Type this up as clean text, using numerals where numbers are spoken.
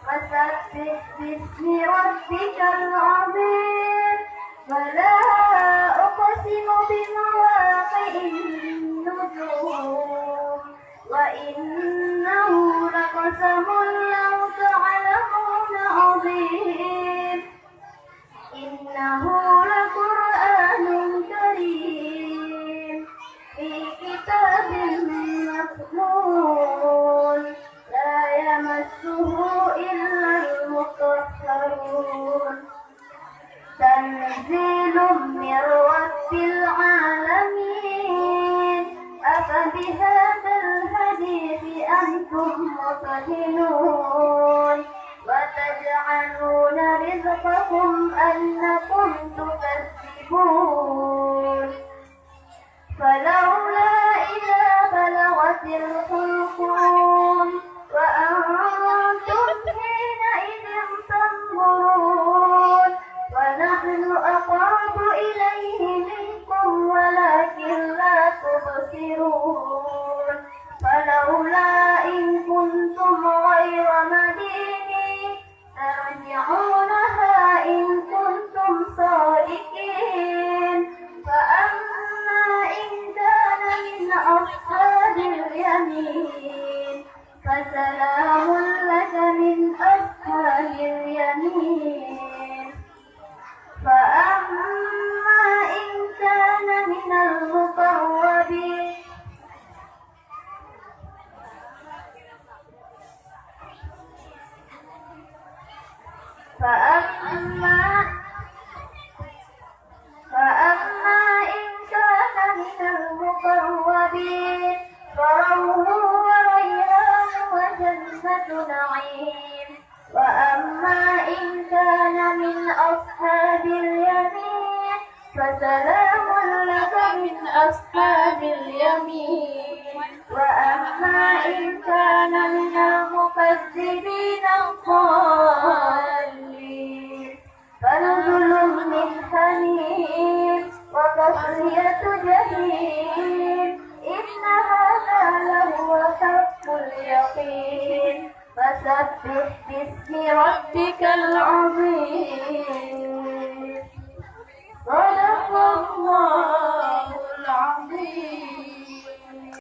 فسبح باسم ربك العظيم ولا أقسم بمواقع النجوم وإنه لقسم لو تعلمون عظيم إنه لقرآن كريم في كتاب مكنون لا يمسه إلا المطهرون تنزيل من رب العالمين أفبهذا الحديث أنتم مدهنون وتجعلون رزقكم أنكم تكذبون فلولا إذا بلغت الحلقوم وأنتم حينئذ تنظرون ونحن أقرب إليه منكم ولكن لا تبصرون فلولا إن كنتم غير مدينين ترجعونها إن كنتم صادقين فأما إن كان من أصحاب اليمين فسلام لك من أصحاب اليمين فأما إن كان من المقربين فأما إن كان من المقربين فروح وريحان وجنة نعيم وأما إن كان من أصحاب اليمين فسلام لك من أصحاب اليمين وأما إن كان من المكذبين الضالين فنزل من حميم وتصلية جحيم إن هذا لهو حق اليقين فسبح باسم ربك العظيم صدق الله العظيم.